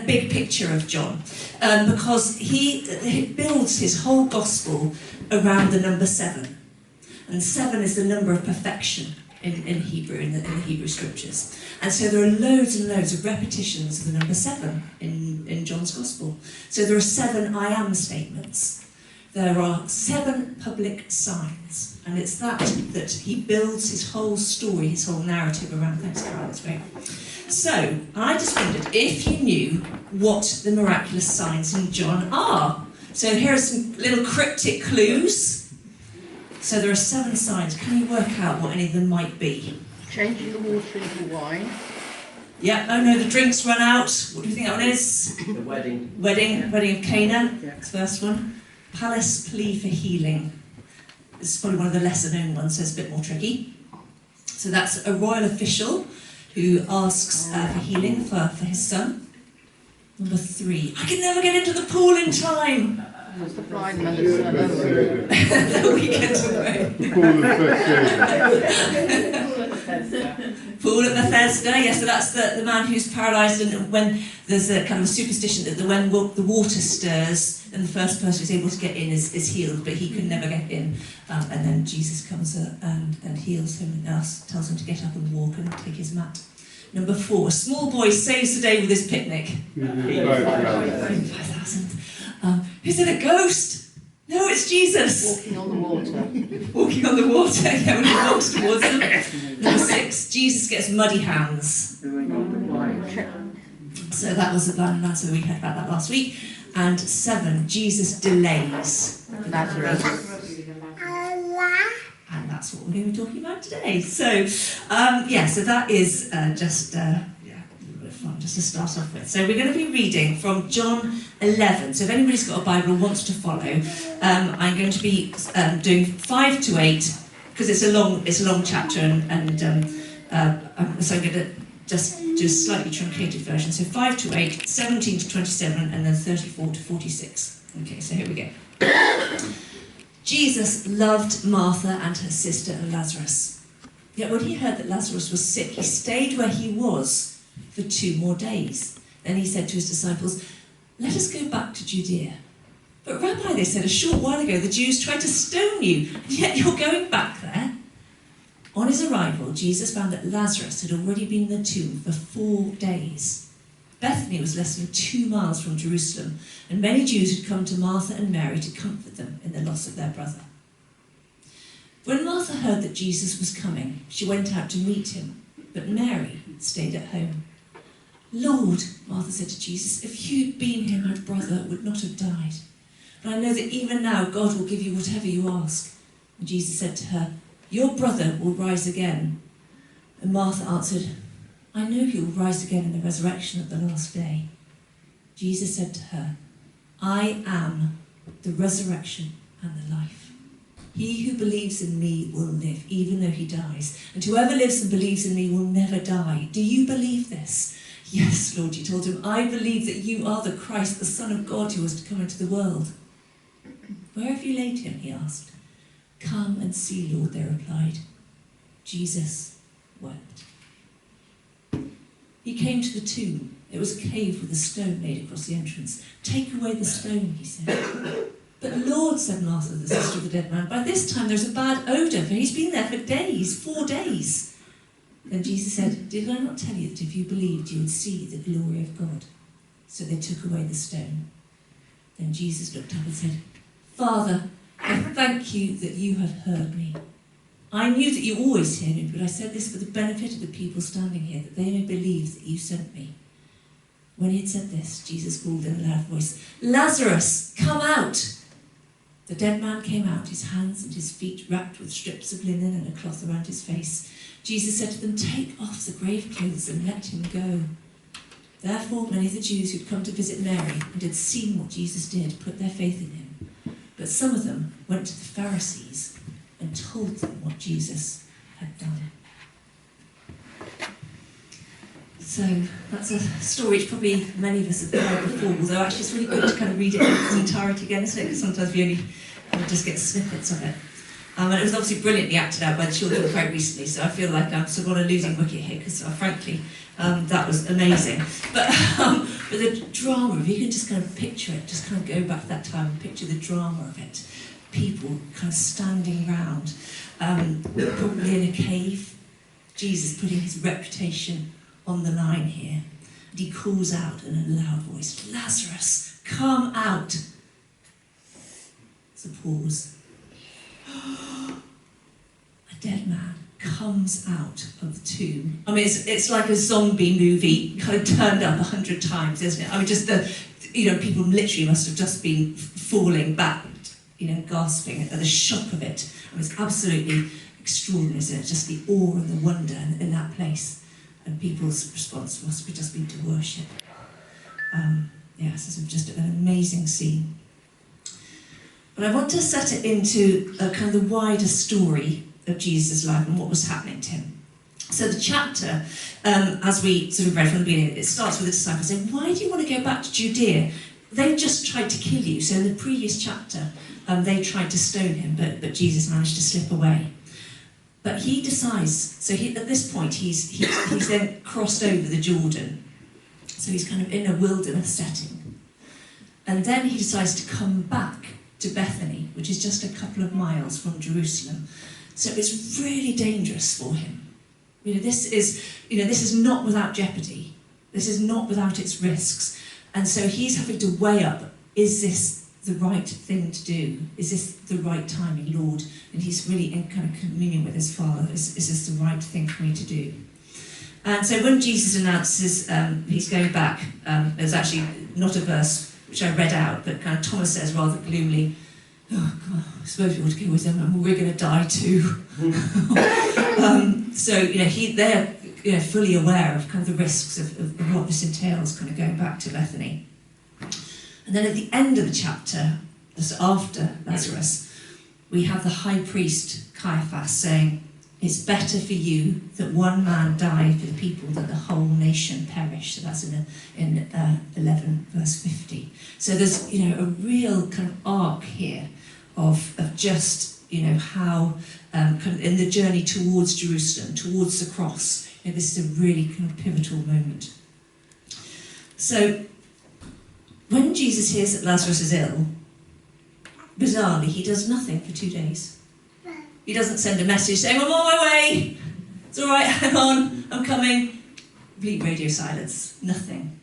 big picture of John, because he builds his whole gospel around the number 7. And 7 is the number of perfection in Hebrew, in the Hebrew scriptures. And so there are loads and loads of repetitions of the number 7 in John's gospel. So there are 7 I am statements. There are 7 public signs. And it's that he builds his whole story, his whole narrative around. Thanks, Carol, that's great. So, I just wondered if you knew what the miraculous signs in John are. So here are some little cryptic clues. So there are 7 signs. Can you work out what any of them might be? Changing the water into wine. Yeah, oh no, the drinks run out. What do you think that one is? The wedding. Wedding of Cana. Yeah. That's the first one. Palace plea for healing. This is probably one of the lesser known ones, so it's a bit more tricky. So that's a royal official who asks for healing for his son. Number 3. I can never get into the pool in time. What's the blind man of son? The weekend away. The pool of Bethesda. Pool at Bethesda, yes, so that's the man who's paralysed, and when there's a kind of a superstition that when the water stirs and the first person who's able to get in is healed, but he can never get in. And then Jesus comes and heals him and tells him to get up and walk and take his mat. Number 4, a small boy saves the day with his picnic. 5,000. Is it a ghost? No, it's Jesus. Walking on the water. Walking on the water, yeah, when he walks towards them. Number 6, Jesus gets muddy hands. So that was the blind man, so we heard about that last week. And 7, Jesus delays Lazarus. And that's what we're going to be talking about today. So, so that is just a little bit of fun, just to start off with. So we're going to be reading from John 11. So if anybody's got a Bible and wants to follow, I'm going to be doing 5 to 8, because it's a long chapter, so I'm going to just do a slightly truncated version. So 5 to 8, 17 to 27, and then 34 to 46. Okay, so here we go. Jesus loved Martha and her sister and Lazarus. Yet when he heard that Lazarus was sick, he stayed where he was for 2 more days. Then he said to his disciples, "Let us go back to Judea." "But Rabbi," they said, "a short while ago the Jews tried to stone you, and yet you're going back there." On his arrival, Jesus found that Lazarus had already been in the tomb for 4 days. Bethany was less than 2 miles from Jerusalem, and many Jews had come to Martha and Mary to comfort them in the loss of their brother. When Martha heard that Jesus was coming, she went out to meet him, but Mary stayed at home. "Lord," Martha said to Jesus, "if you'd been here, my brother would not have died. But I know that even now God will give you whatever you ask." And Jesus said to her, "Your brother will rise again." And Martha answered, "I know he will rise again in the resurrection at the last day." Jesus said to her, "I am the resurrection and the life. He who believes in me will live, even though he dies. And whoever lives and believes in me will never die. Do you believe this?" "Yes, Lord," she told him. "I believe that you are the Christ, the Son of God, who was to come into the world." "Where have you laid him?" he asked. "Come and see, Lord," they replied. Jesus wept. He came to the tomb. It was a cave with a stone laid across the entrance. "Take away the stone," he said. "But Lord," said Martha, the sister of the dead man, "by this time there's a bad odour, for he's been there for days, 4 days. Then Jesus said, "Did I not tell you that if you believed you would see the glory of God?" So they took away the stone. Then Jesus looked up and said, "Father, I thank you that you have heard me. I knew that you always hear me, but I said this for the benefit of the people standing here, that they may believe that you sent me." When he had said this, Jesus called in a loud voice, "Lazarus, come out!" The dead man came out, his hands and his feet wrapped with strips of linen and a cloth around his face. Jesus said to them, "Take off the grave clothes and let him go." Therefore, many of the Jews who'd come to visit Mary and had seen what Jesus did put their faith in him. But some of them went to the Pharisees and told them what Jesus had done. So that's a story which probably many of us have heard before, although actually it's really good to kind of read it in its entirety again, isn't it? Because sometimes we only just get snippets of it. And it was obviously brilliantly acted out by the children quite recently, so I feel like I'm sort of on a losing wicket here, because frankly, that was amazing. But the drama, if you can just kind of picture it, just kind of go back to that time and picture the drama of it. People kind of standing round, probably in a cave. Jesus putting his reputation on the line here. And he calls out in a loud voice, "Lazarus, come out." There's a pause. A dead man comes out of the tomb. I mean, it's like a zombie movie kind of turned up 100 times, isn't it? I mean, just people literally must have just been falling back, gasping at the shock of it. I mean, it's absolutely extraordinary, isn't it? Just the awe and the wonder in that place. And people's response must have just been to worship. This is just an amazing scene. But I want to set it into a kind of the wider story of Jesus' life and what was happening to him. So the chapter, as we sort of read from the beginning, it starts with the disciples saying, "Why do you want to go back to Judea? They've just tried to kill you." So in the previous chapter, they tried to stone him, but Jesus managed to slip away. But he decides, at this point, he's then crossed over the Jordan. So he's kind of in a wilderness setting. And then he decides to come back to Bethany, which is just a couple of miles from Jerusalem. So it's really dangerous for him. This is not without jeopardy. This is not without its risks. And so he's having to weigh up, is this the right thing to do? Is this the right timing, Lord? And he's really in kind of communion with his Father. Is this the right thing for me to do? And so when Jesus announces he's going back, there's actually not a verse which I read out, but kind of Thomas says rather gloomily, "Oh God, I suppose we ought to go with them, and we're going to die too." They're fully aware of kind of the risks of what this entails, kind of going back to Bethany. And then at the end of the chapter, just after Lazarus, we have the high priest Caiaphas saying, "It's better for you that one man die for the people than the whole nation perish." So that's in 11 verse 50. So there's a real kind of arc here of just how kind of in the journey towards Jerusalem, towards the cross. This is a really kind of pivotal moment. So when Jesus hears that Lazarus is ill, bizarrely, he does nothing for 2 days. He doesn't send a message saying, "I'm on my way, it's all right, hang on, I'm coming." Complete radio silence, nothing.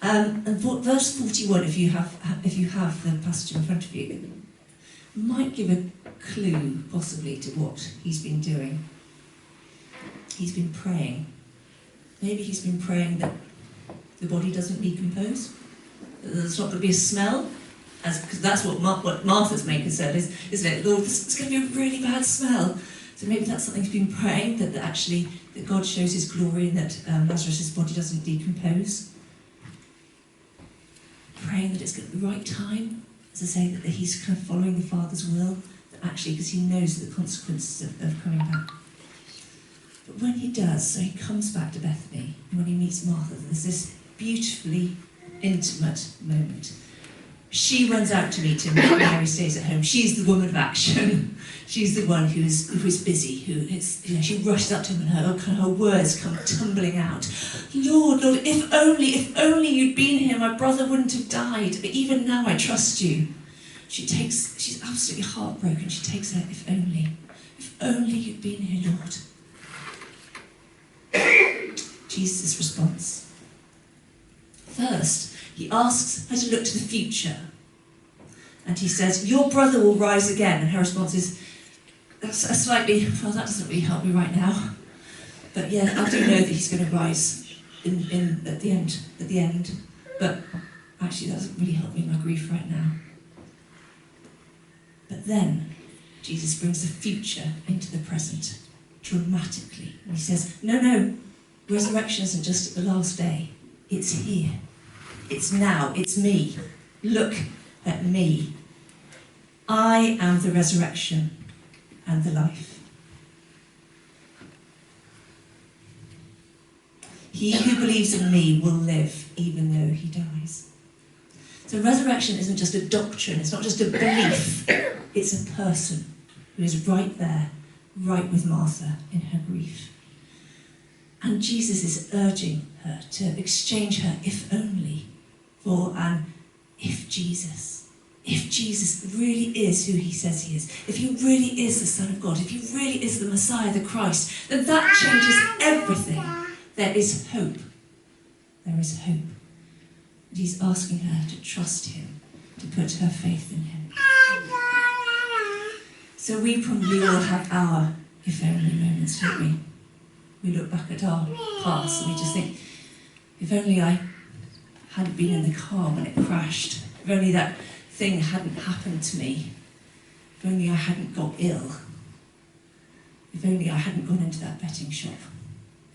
And verse 41, if you have the passage in front of you, might give a clue, possibly, to what he's been doing. He's been praying. Maybe he's been praying that the body doesn't decompose, that there's not going to be a smell, because that's what Martha's main concern is, isn't it? Lord, it's going to be a really bad smell. So maybe that's something he's been praying, that God shows his glory and that Lazarus' body doesn't decompose. Praying that it's got the right time, as I say, that he's kind of following the Father's will, that actually, because he knows the consequences of coming back. But when he does, so he comes back to Bethany, and when he meets Martha, there's this beautifully intimate moment. She runs out to meet him, Mary stays at home. She's the woman of action. She's the one who is busy, she rushes up to him and her words come tumbling out. Lord, if only you'd been here, my brother wouldn't have died. But even now I trust you. She's absolutely heartbroken. She takes her, if only you'd been here, Lord. Jesus' response. First, he asks her to look to the future. And he says, "Your brother will rise again." And her response is, that's a slightly, well, that doesn't really help me right now. But yeah, I do know that he's going to rise at the end. But actually, that doesn't really help me in my grief right now. But then, Jesus brings the future into the present, dramatically. And he says, no, resurrection isn't just at the last day. It's here. It's now. It's me. Look at me. I am the resurrection and the life. He who believes in me will live even though he dies. So resurrection isn't just a doctrine, it's not just a belief, it's a person who is right there, right with Martha in her grief. And Jesus is urging her to exchange her if only for an if Jesus. If Jesus really is who he says he is, if he really is the Son of God, if he really is the Messiah, the Christ, then that changes everything. There is hope. There is hope. And he's asking her to trust him, to put her faith in him. So we probably all have our if only moments, don't we? We look back at our past and we just think, if only I hadn't been in the car when it crashed, if only that thing hadn't happened to me, if only I hadn't got ill, if only I hadn't gone into that betting shop,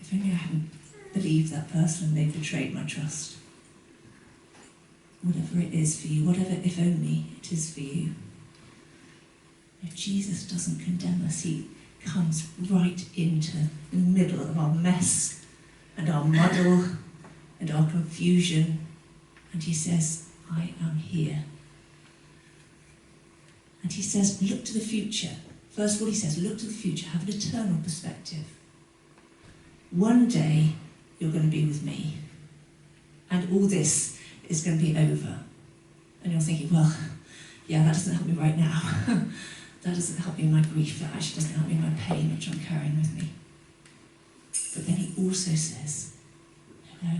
if only I hadn't believed that person and they betrayed my trust. Whatever it is for you, whatever if only it is for you. If Jesus doesn't condemn us, he comes right into the middle of our mess and our muddle and our confusion, and he says, I am here. And he says, look to the future. First of all, he says, look to the future, have an eternal perspective. One day, you're going to be with me, and all this is going to be over. And you're thinking, well, yeah, that doesn't help me right now. That doesn't help me in my grief. That actually doesn't help me in my pain, which I'm carrying with me. But then he also says, no,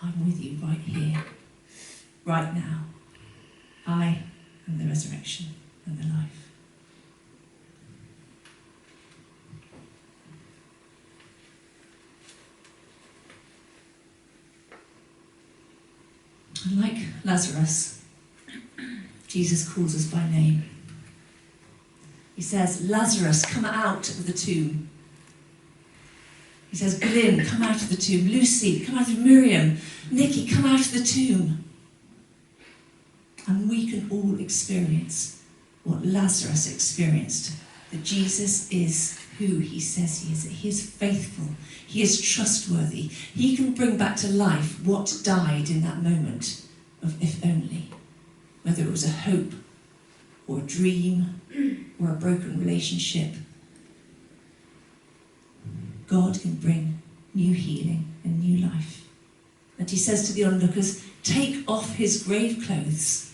I'm with you right here, right now. I am the resurrection and the life. And like Lazarus, Jesus calls us by name. He says, Lazarus, come out of the tomb. He says, Glyn, come out of the tomb. Lucy, come out of Miriam. Nikki, come out of the tomb. And we can all experience what Lazarus experienced. That Jesus is who he says he is. That he is faithful. He is trustworthy. He can bring back to life what died in that moment of if only. Whether it was a hope or a dream or a broken relationship. God can bring new healing and new life. And he says to the onlookers, take off his grave clothes.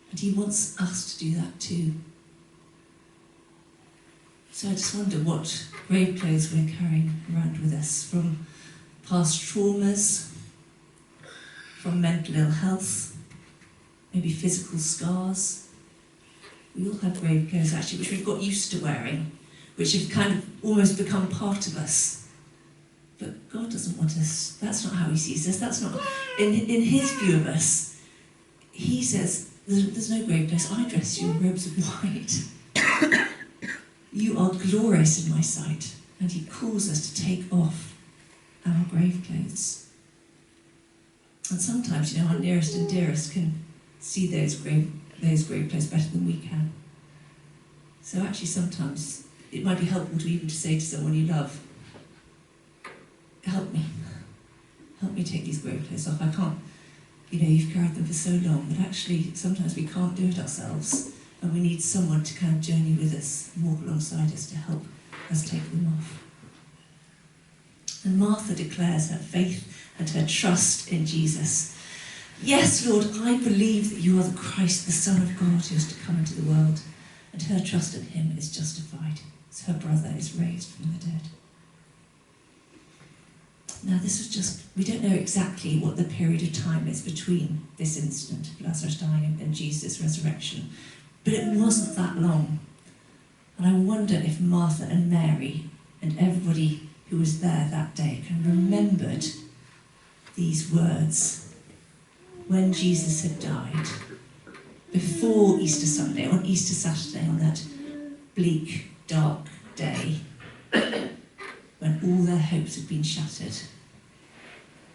And he wants us to do that too. So I just wonder what grave clothes we're carrying around with us, from past traumas, from mental ill health, maybe physical scars. We all have grave clothes actually, which we've got used to wearing, which have kind of almost become part of us. But God doesn't want us, that's not how he sees us, that's not, in his view of us, he says, there's no grave clothes, I dress you in robes of white. You are glorious in my sight. And he calls us to take off our grave clothes. And sometimes, our nearest and dearest can see those grave clothes better than we can. So actually sometimes it might be helpful to even to say to someone you love, help me take these grave clothes off. I can't, you've carried them for so long, but actually sometimes we can't do it ourselves, and we need someone to kind of journey with us and walk alongside us to help us take them off. And Martha declares her faith and her trust in Jesus. Yes, Lord, I believe that you are the Christ, the Son of God, who is to come into the world. And her trust in him is justified, as her brother is raised from the dead. Now, this was just, we don't know exactly what the period of time is between this incident, Lazarus dying, and Jesus' resurrection, but it wasn't that long. And I wonder if Martha and Mary and everybody who was there that day can remembered these words when Jesus had died, before Easter Sunday, on Easter Saturday, on that bleak, dark day, when all their hopes had been shattered,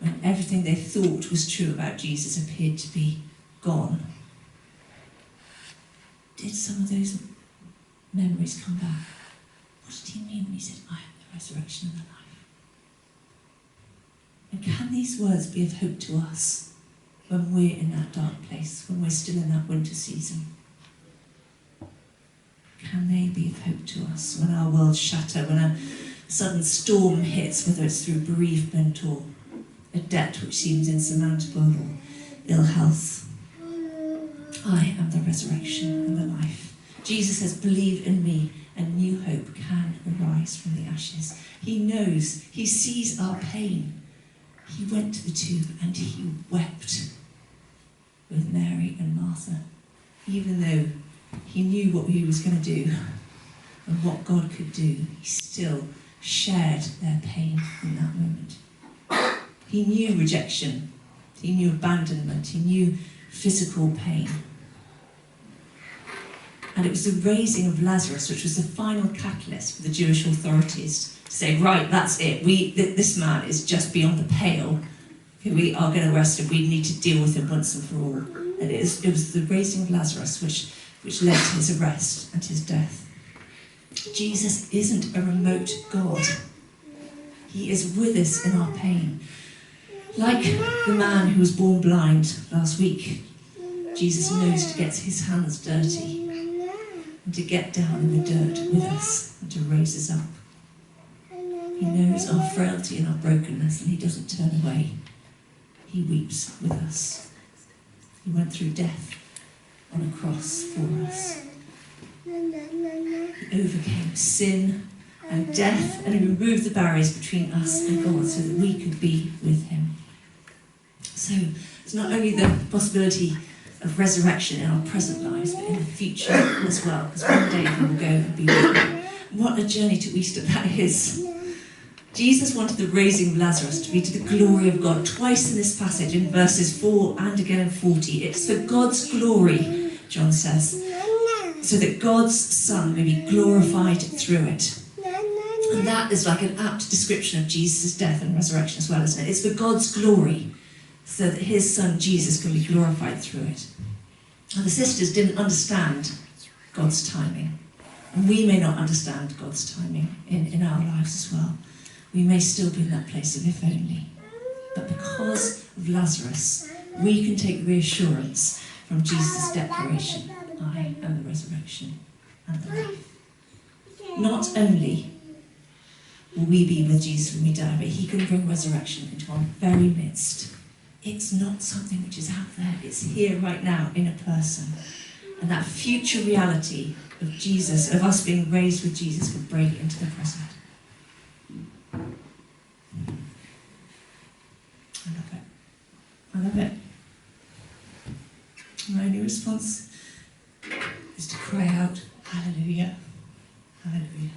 when everything they thought was true about Jesus appeared to be gone. Did some of those memories come back? What did he mean when he said, I am the resurrection and the life? And can these words be of hope to us when we're in that dark place, when we're still in that winter season? Can they be of hope to us when our worlds shatter, when a sudden storm hits, whether it's through bereavement or a debt which seems insurmountable or ill health? I am the resurrection and the life. Jesus says, believe in me and new hope can arise from the ashes. He knows, he sees our pain. He went to the tomb and he wept with Mary and Martha, even though he knew what he was going to do and what God could do. He still shared their pain in that moment. He knew rejection, he knew abandonment, he knew physical pain. And it was the raising of Lazarus which was the final catalyst for the Jewish authorities to say, right, that's it. This man is just beyond the pale. We are going to arrest him. We need to deal with him once and for all. And it was the raising of Lazarus which led to his arrest and his death. Jesus isn't a remote God. He is with us in our pain. Like the man who was born blind last week, Jesus knows to get his hands dirty and to get down in the dirt with us and to raise us up. He knows our frailty and our brokenness, and he doesn't turn away. He weeps with us. He went through death on a cross for us. He overcame sin and death, and he removed the barriers between us and God so that we could be with him. So it's not only the possibility of resurrection in our present lives, but in the future as well, because one day he will go and be with him. What a journey to Easter that is. Jesus wanted the raising of Lazarus to be to the glory of God. Twice in this passage, in verses 4 and again in 40, it's for God's glory, John says, so that God's Son may be glorified through it. And that is like an apt description of Jesus' death and resurrection as well, isn't it? It's for God's glory, so that his Son Jesus can be glorified through it. And the sisters didn't understand God's timing. And we may not understand God's timing in our lives as well. We may still be in that place of if only. But because of Lazarus, we can take reassurance from Jesus' declaration, I am the resurrection and the life. Not only will we be with Jesus when we die, but he can bring resurrection into our very midst. It's not something which is out there, it's here right now in a person. And that future reality of Jesus, of us being raised with Jesus, can break into the present. I love it. I love it. My only response is to cry out, hallelujah, hallelujah.